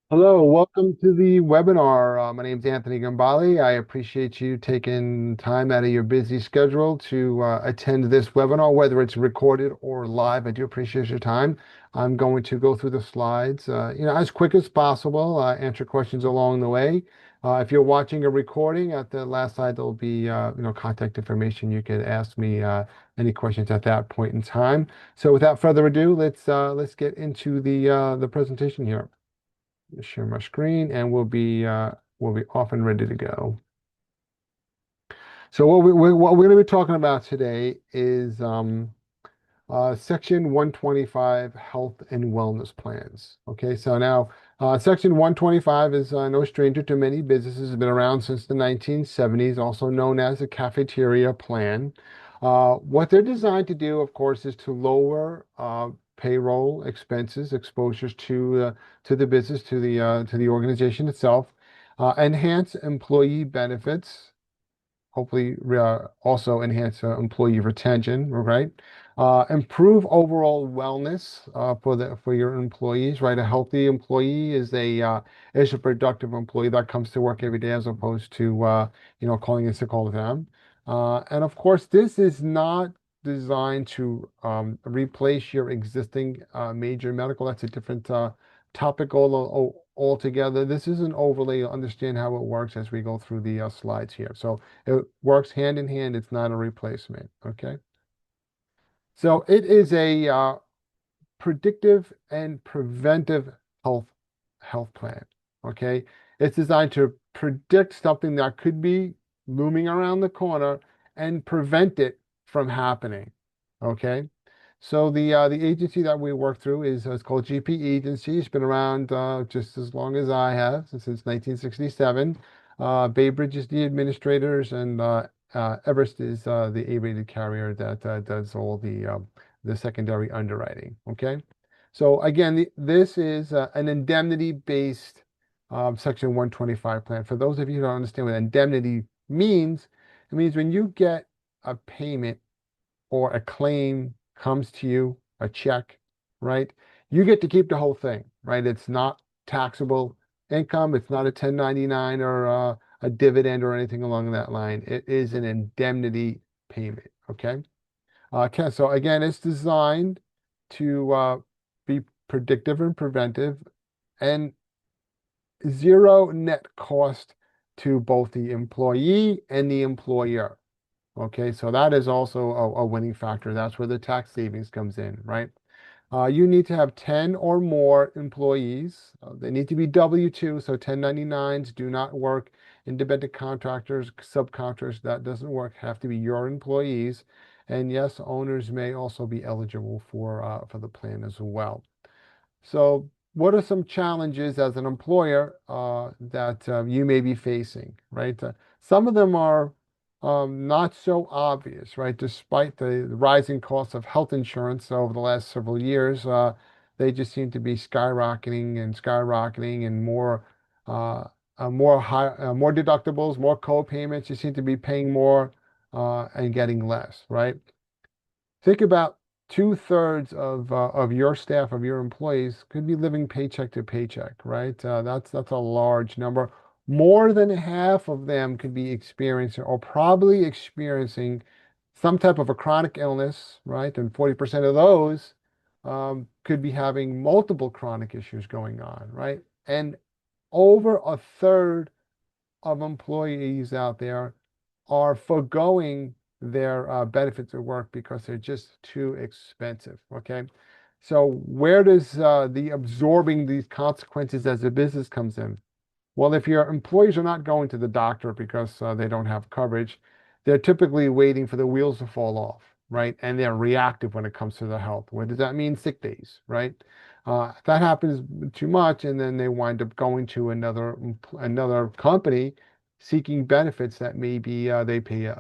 Hello, welcome to the webinar. My name is Anthony Gambale. I appreciate you taking time out of your busy schedule to attend this webinar, whether it's recorded or live. I do appreciate your time. I'm going to go through the slides, as quick as possible, answer questions along the way. If you're watching a recording, at the last slide, there'll be, contact information. You can ask me any questions at that point in time. So without further ado, let's get into the presentation here. Share my screen and we'll be off and ready to go. So what we're going to be talking about today is Section 125 Health and Wellness Plans. Okay, so now Section 125 is no stranger to many businesses. It's been around since the 1970s, also known as the Cafeteria Plan. What they're designed to do, of course, is to lower payroll expenses, exposures to the business, to the organization itself, enhance employee benefits, hopefully also enhance employee retention, right? Improve overall wellness for your employees, right? A healthy employee is a productive employee that comes to work every day as opposed to calling in sick all the time. And of course, this is not designed to replace your existing major medical. That's a different topic altogether. This is an overlay to understand how it works as we go through the slides here. So it works hand in hand. It's not a replacement. Okay. So it is a predictive and preventive health health plan. Okay. It's designed to predict something that could be looming around the corner and prevent it from happening. Okay. So the agency that we work through is it's called GP Agency. It's been around just as long as I have, since 1967. Bay Bridge is the administrators, and Everest is the A-rated carrier that does all the secondary underwriting. Okay, so again, this is an indemnity-based Section 125 plan. For those of you who don't understand what indemnity means, it means when you get a payment or a claim comes to you, a check, right? You get to keep the whole thing, right? It's not taxable income. It's not a 1099 or a dividend or anything along that line. It is an indemnity payment, okay? So again, it's designed to be predictive and preventive and zero net cost to both the employee and the employer. Okay, so that is also a winning factor. That's where the tax savings comes in, right? You need to have 10 or more employees. They need to be W-2, so 1099s do not work. Independent contractors, subcontractors, that doesn't work. Have to be your employees. And yes, owners may also be eligible for the plan as well. So, what are some challenges as an employer that you may be facing, right? Some of them are not so obvious, right? Despite the rising cost of health insurance over the last several years, they just seem to be skyrocketing and skyrocketing, and more deductibles, more co-payments. You seem to be paying more and getting less, right? Think about two-thirds of your staff, of your employees, could be living paycheck to paycheck, right? That's a large number. More than half of them could be experiencing or probably experiencing some type of a chronic illness, right? And 40% of those could be having multiple chronic issues going on, right? And over a third of employees out there are foregoing their benefits at work because they're just too expensive. Okay. So where does the absorbing these consequences as a business comes in? Well, if your employees are not going to the doctor because they don't have coverage, they're typically waiting for the wheels to fall off, right? And they're reactive when it comes to the health. What does that mean? Sick days, right? That happens too much, and then they wind up going to another company seeking benefits that maybe they pay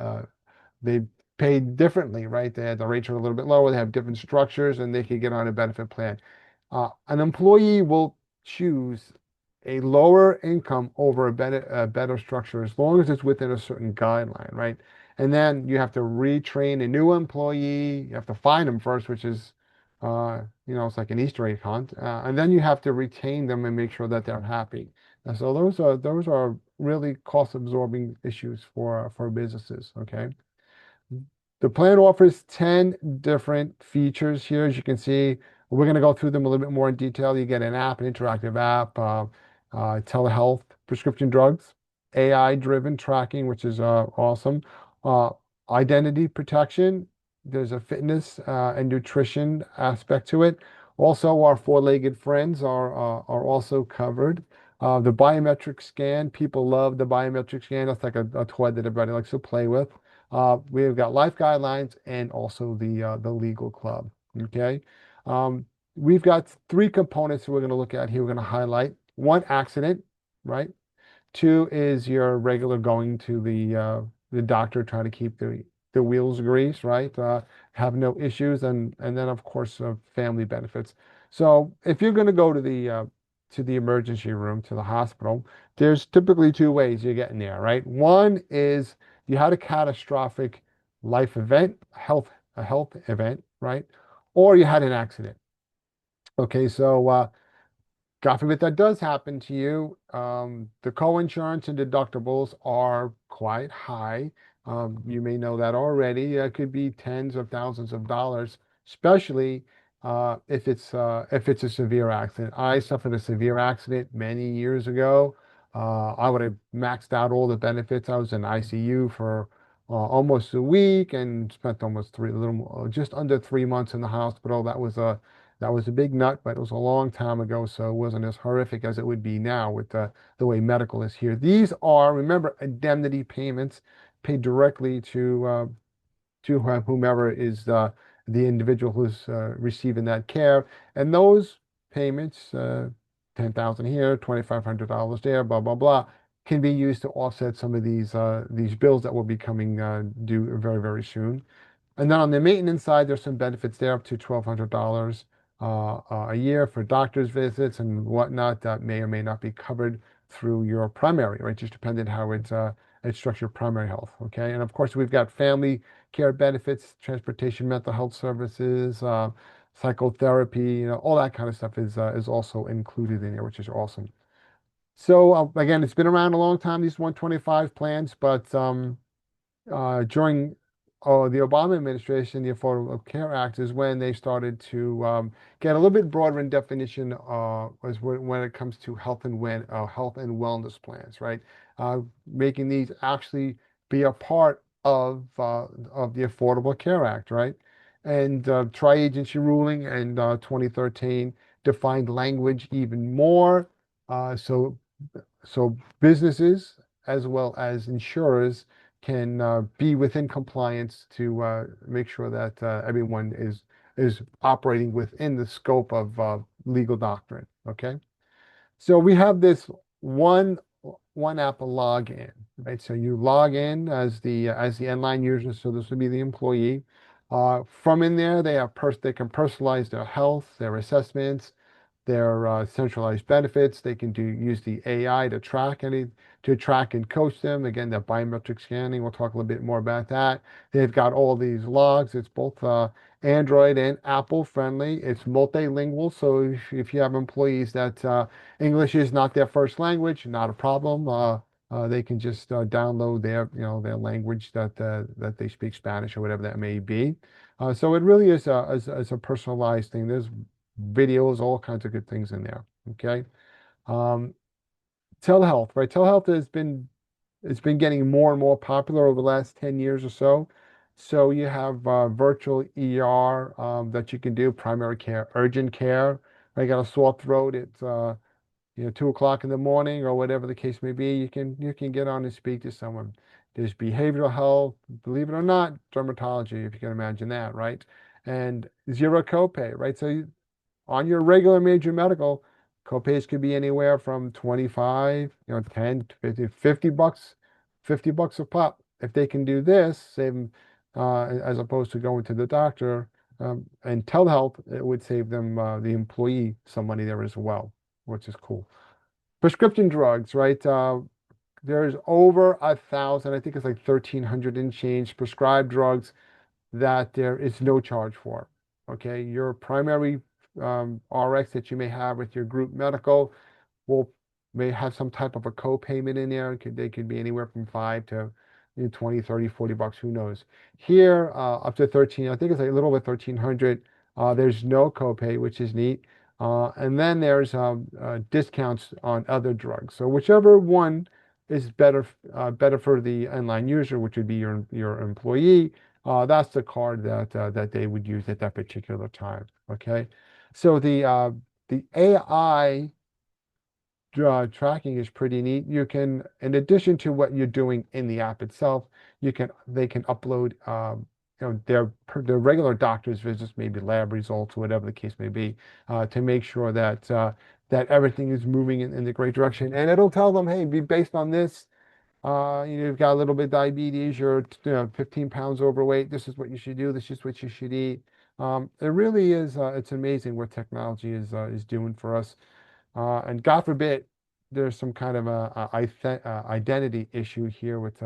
differently, right? The rates are a little bit lower. They have different structures, and they could get on a benefit plan. An employee will choose a lower income over a better structure as long as it's within a certain guideline, right? And then you have to retrain a new employee. You have to find them first, which is it's like an Easter egg hunt, and then you have to retain them and make sure that they're happy. And so those are really cost absorbing issues for businesses. Okay. The plan offers 10 different features here. As you can see, we're going to go through them a little bit more in detail. You get an app, an interactive app, telehealth, prescription drugs, AI-driven tracking, which is awesome. Uh, Identity protection. There's a fitness and nutrition aspect to it. Also, our four-legged friends are also covered. The biometric scan, people love the biometric scan. That's like a toy that everybody likes to play with. We've got life guidelines and also the legal club. Okay. Um, we've got three components we're going to look at here. We're going to highlight one, accident, right? Two is your regular going to the doctor, trying to keep the wheels greased, right? Have no issues, and then of course family benefits. So if you're going to go to the emergency room, to the hospital, there's typically two ways you're getting there, right? One is you had a catastrophic life event, a health event, right? Or you had an accident. Okay, so God forbid that does happen to you. The co-insurance and deductibles are quite high. You may know that already. It could be tens of thousands of dollars, especially if it's a severe accident. I suffered a severe accident many years ago. I would have maxed out all the benefits. I was in ICU for almost a week and spent almost just under 3 months in the hospital. That was a big nut, but it was a long time ago, so it wasn't as horrific as it would be now with the way medical is here. These are, remember, indemnity payments paid directly to whomever is the individual who's receiving that care. And those payments, 10,000 here, $2,500 there, blah, blah, blah, can be used to offset some of these bills that will be coming due very, very soon. And then on the maintenance side, there's some benefits there up to $1,200 a year for doctor's visits and whatnot that may or may not be covered through your primary, right? Just depending how it's structured, primary health. Okay. And of course, we've got family care benefits, transportation, mental health services, psychotherapy, all that kind of stuff is also included in here, which is awesome. So again, it's been around a long time, these 125 plans, but during the Obama administration, the Affordable Care Act is when they started to get a little bit broader in definition when it comes to health and wellness plans, right? Making these actually be a part of the Affordable Care Act, right? And tri-agency ruling in 2013 defined language even more. So businesses as well as insurers can be within compliance to make sure that everyone is operating within the scope of legal doctrine. Okay, so we have this one one app login, right? So you log in as the inline user. So this would be the employee. From in there, they can personalize their health, their assessments, their centralized benefits. They can use the AI to track and coach them. Again, that biometric scanning. We'll talk a little bit more about that. They've got all these logs. It's both Android and Apple friendly. It's multilingual. So if you have employees that English is not their first language, not a problem. They can just download their language that they speak, Spanish or whatever that may be. So it really is a personalized thing. There's videos, all kinds of good things in there. Okay. Um, Telehealth, right? Telehealth it's been getting more and more popular over the last 10 years or so. So you have virtual ER that you can do, primary care, urgent care. I got a sore throat. It's 2 o'clock in the morning or whatever the case may be. You can get on and speak to someone. There's behavioral health, believe it or not, dermatology, if you can imagine that, right? And zero copay, right? So on your regular major medical, copays could be anywhere from 25, 10 to 50, $50, $50 a pop. If they can do this, save them, as opposed to going to the doctor, and telehealth, it would save them, the employee, some money there as well, which is cool. Prescription drugs, right? There's over 1,000, I think it's like 1,300 and change prescribed drugs that there is no charge for. Okay, your primary RX that you may have with your group medical will may have some type of a co-payment in there. They could be anywhere from 5 to 20, 30, $40, who knows. Here, up to 13, I think it's like a little bit 1300. There's no copay, which is neat. And then there's discounts on other drugs. So whichever one is better for the online user, which would be your employee, that's the card that they would use at that particular time. Okay, so the AI tracking is pretty neat. You can, in addition to what you're doing in the app itself, they can upload their regular doctor's visits, maybe lab results, whatever the case may be, to make sure that everything is moving in the great direction. And it'll tell them, hey, be based on this. You've got a little bit of diabetes, you're 15 pounds overweight. This is what you should do. This is what you should eat. It really is. It's amazing what technology is doing for us. And God forbid there's some kind of identity issue here with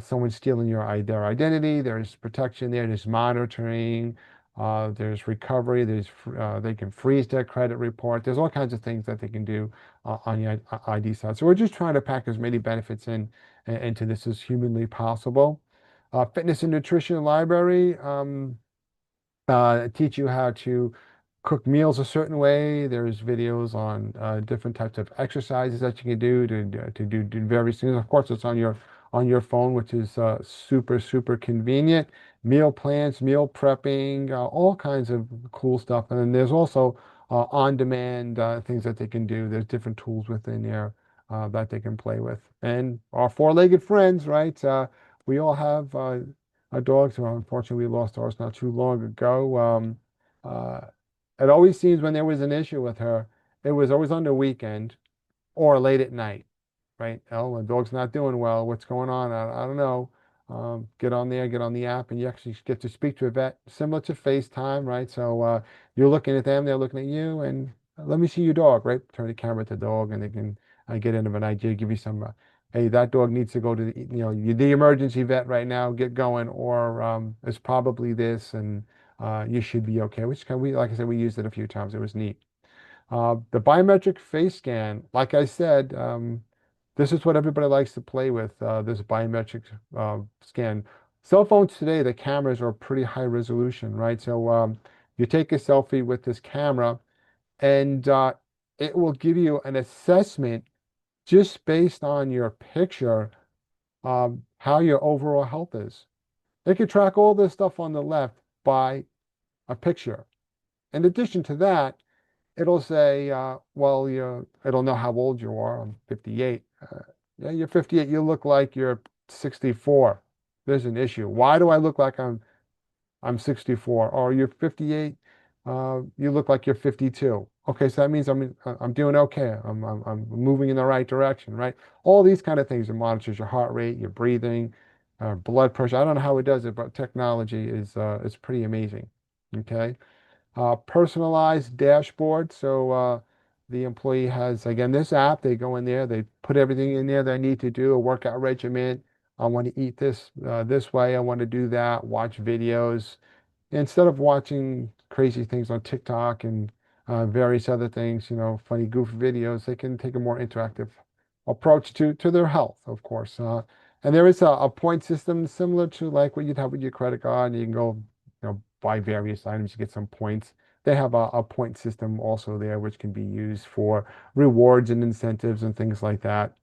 someone stealing their identity. There's protection there. There's monitoring. There's recovery. They can freeze their credit report. There's all kinds of things that they can do on the ID side. So we're just trying to pack as many benefits into this as humanly possible. Fitness and nutrition library. Teach you how to cook meals a certain way. There's videos on different types of exercises that you can do to do various things. Of course, it's on your phone, which is super convenient. Meal plans, meal prepping, all kinds of cool stuff. And then there's also on-demand things that they can do. There's different tools within there that they can play with. And our four-legged friends, right? We all have our dogs. So unfortunately, we lost ours not too long ago. Uh, it always seems when there was an issue with her, it was always on the weekend or late at night, right? Oh, the dog's not doing well. What's going on? I don't know. Get on there, get on the app, and you actually get to speak to a vet, similar to FaceTime, right? So you're looking at them, they're looking at you, and let me see your dog, right? Turn the camera to the dog, and they can get into an idea, give you some, hey, that dog needs to go to the emergency vet right now, get going, or it's probably this, and you should be okay. Which like I said, we used it a few times. It was neat. The biometric face scan, like I said, this is what everybody likes to play with, this biometric scan. Cell phones today, the cameras are pretty high resolution, right? So you take a selfie with this camera and it will give you an assessment just based on your picture, how your overall health is. It can track all this stuff on the left by a picture. In addition to that, it'll say, well, it'll know how old you are. I'm 58. Yeah, you're 58. You look like you're 64. There's an issue. Why do I look like I'm 64? Or you're 58. You look like you're 52. Okay, so that means I'm doing okay. I'm moving in the right direction, right? All these kind of things. It monitors your heart rate, your breathing, blood pressure. I don't know how it does it, but technology is pretty amazing. Okay. Personalized dashboard. So the employee has, again, this app. They go in there, they put everything in there they need to do, a workout regimen. I want to eat this way. I want to do that, watch videos. Instead of watching crazy things on TikTok and various other things, funny goofy videos, they can take a more interactive approach to their health, of course. And there is a point system similar to like what you'd have with your credit card. You can go, buy various items, you get some points. They have a point system also there, which can be used for rewards and incentives and things like that.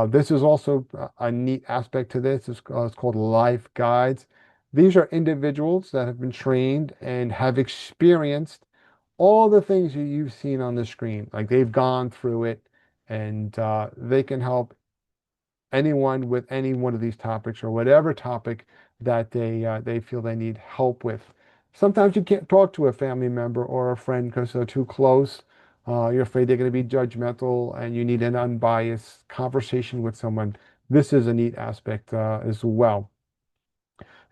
This is also a neat aspect to this. It's called life guides. These are individuals that have been trained and have experienced all the things that you've seen on the screen. Like they've gone through it, and they can help anyone with any one of these topics or whatever topic that they feel they need help with. Sometimes you can't talk to a family member or a friend because they're too close. You're afraid they're going to be judgmental, and you need an unbiased conversation with someone. This is a neat aspect as well.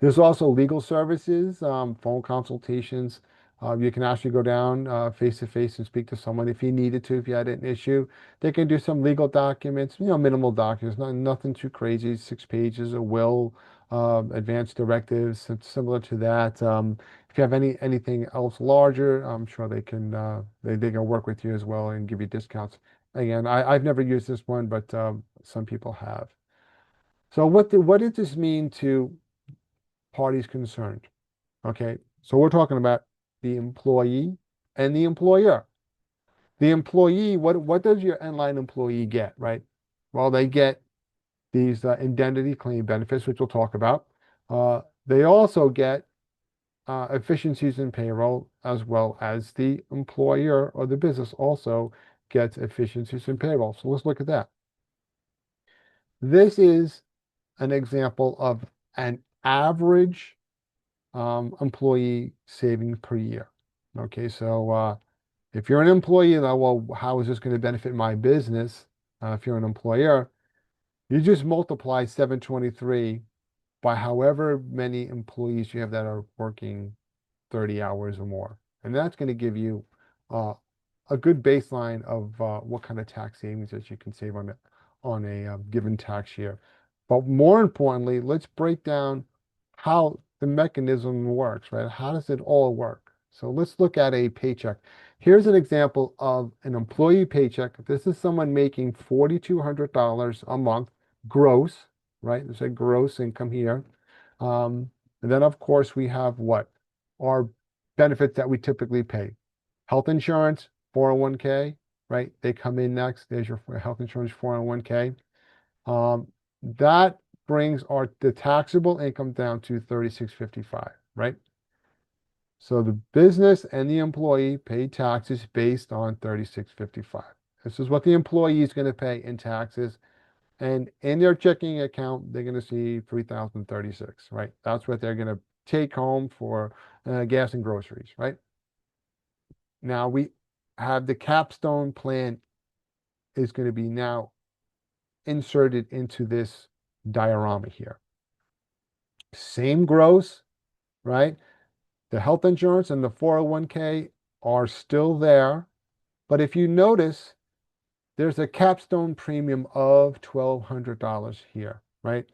There's also legal services, phone consultations. You can actually go down face to face and speak to someone if you needed to, if you had an issue. They can do some legal documents, minimal documents, nothing too crazy, 6 pages, a will, advanced directives, similar to that. If you have anything else larger, I'm sure they can work with you as well and give you discounts. Again, I've never used this one, but some people have. So what does this mean to parties concerned? Okay, so we're talking about the employee and the employer. The employee, what does your end line employee get, right? Well, they get these indemnity claim benefits, which we'll talk about. They also get efficiencies in payroll, as well as the employer or the business also gets efficiencies in payroll. So let's look at that. This is an example of an average employee saving per year. Okay, so if you're an employee, well, how is this going to benefit my business? If you're an employer, you just multiply 723 by however many employees you have that are working 30 hours or more. And that's going to give you uh, a good baseline of what kind of tax savings that you can save on a given tax year. But more importantly, let's break down how the mechanism works, right? How does it all work? So let's look at a paycheck. Here's an example of an employee paycheck. This is someone making $4,200 a month gross, right? There's a gross income here. And then, of course, we have what? Our benefits that we typically pay. Health insurance, 401k, right? They come in next. There's your health insurance, 401k. That brings the taxable income down to 3655, right? So the business and the employee pay taxes based on 3655. This is what the employee is going to pay in taxes. And in their checking account, they're going to see 3,036, right? That's what they're going to take home for gas and groceries, right? Now we have the Capstone plan is going to be now inserted into this diorama here. Same gross, right? The health insurance and the 401k are still there. But if you notice, there's a Capstone premium of $1,200 here, right?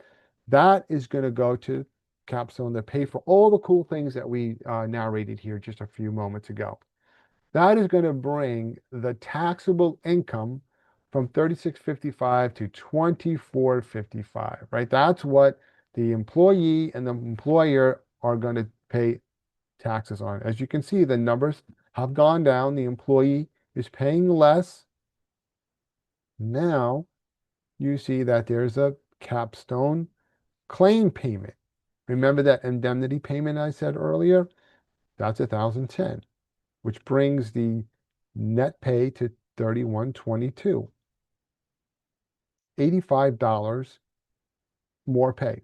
That is going to go to Capstone to pay for all the cool things that we narrated here just a few moments ago. That is going to bring the taxable income from 3655 to 2455, right? That's what the employee and the employer are going to pay taxes on. As you can see, the numbers have gone down. The employee is paying less. Now you see that there's a Capstone claim payment. Remember that indemnity payment I said earlier? That's 1,010, which brings the net pay to 3122. $85 more pay.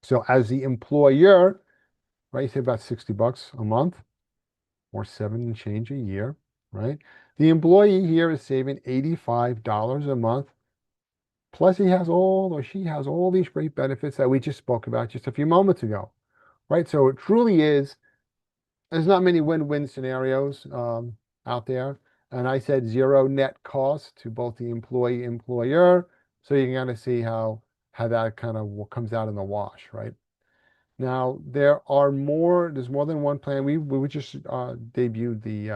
So as the employer, right, you say about 60 bucks a month or seven and change a year, right? The employee here is saving $85 a month. Plus he has all or she has all these great benefits that we just spoke about just a few moments ago, right? So it truly is, there's not many win-win scenarios out there. And I said zero net cost to both the employee employer. So you can kind of see how that kind of comes out in the wash, right? Now there's more than one plan. We just debuted the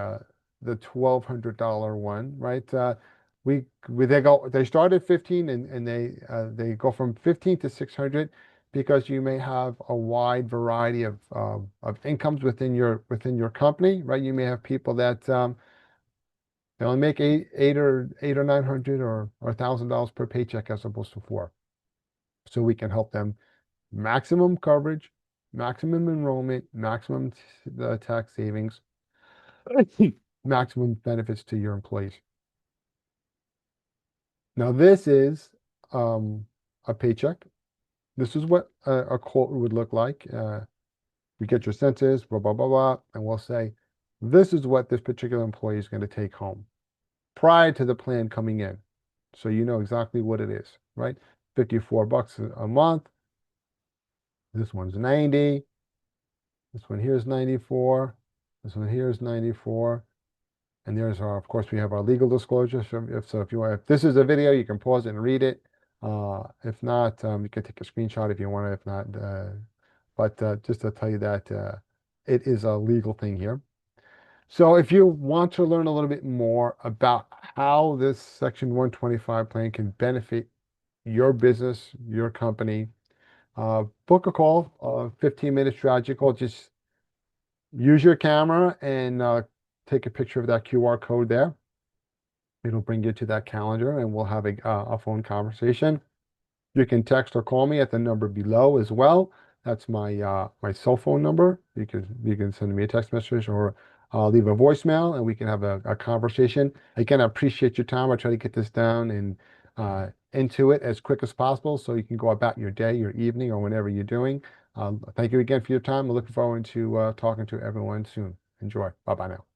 $1,200 one, right? They start at 15 and they go from 15 to 600 because you may have a wide variety of incomes within your company, right? You may have people that they only make eight or 900 or $1,000 per paycheck as opposed to four. So we can help them maximum coverage, maximum enrollment, maximum the tax savings, maximum benefits to your employees. Now this is a paycheck. This is what a quote would look like. We get your census, blah, blah, blah, blah, and we'll say, this is what this particular employee is going to take home prior to the plan coming in. So you know exactly what it is, right? 54 bucks a month. This one's 90. This one here is 94. This one here is 94. And there's our, of course, we have our legal disclosure. So if you want, if this is a video, you can pause it and read it. If not, you can take a screenshot if you want to. If not, but just to tell you that it is a legal thing here. So if you want to learn a little bit more about how this Section 125 plan can benefit your business, your company, book a call, 15-minute strategy call. Just use your camera and take a picture of that QR code there. It'll bring you to that calendar and we'll have a phone conversation. You can text or call me at the number below as well. That's my cell phone number. You can send me a text message or leave a voicemail and we can have a conversation. Again, I appreciate your time. I try to get this down and into it as quick as possible so you can go about your day, your evening, or whenever you're doing. Thank you again for your time. I'm looking forward to talking to everyone soon. Enjoy. Bye bye now.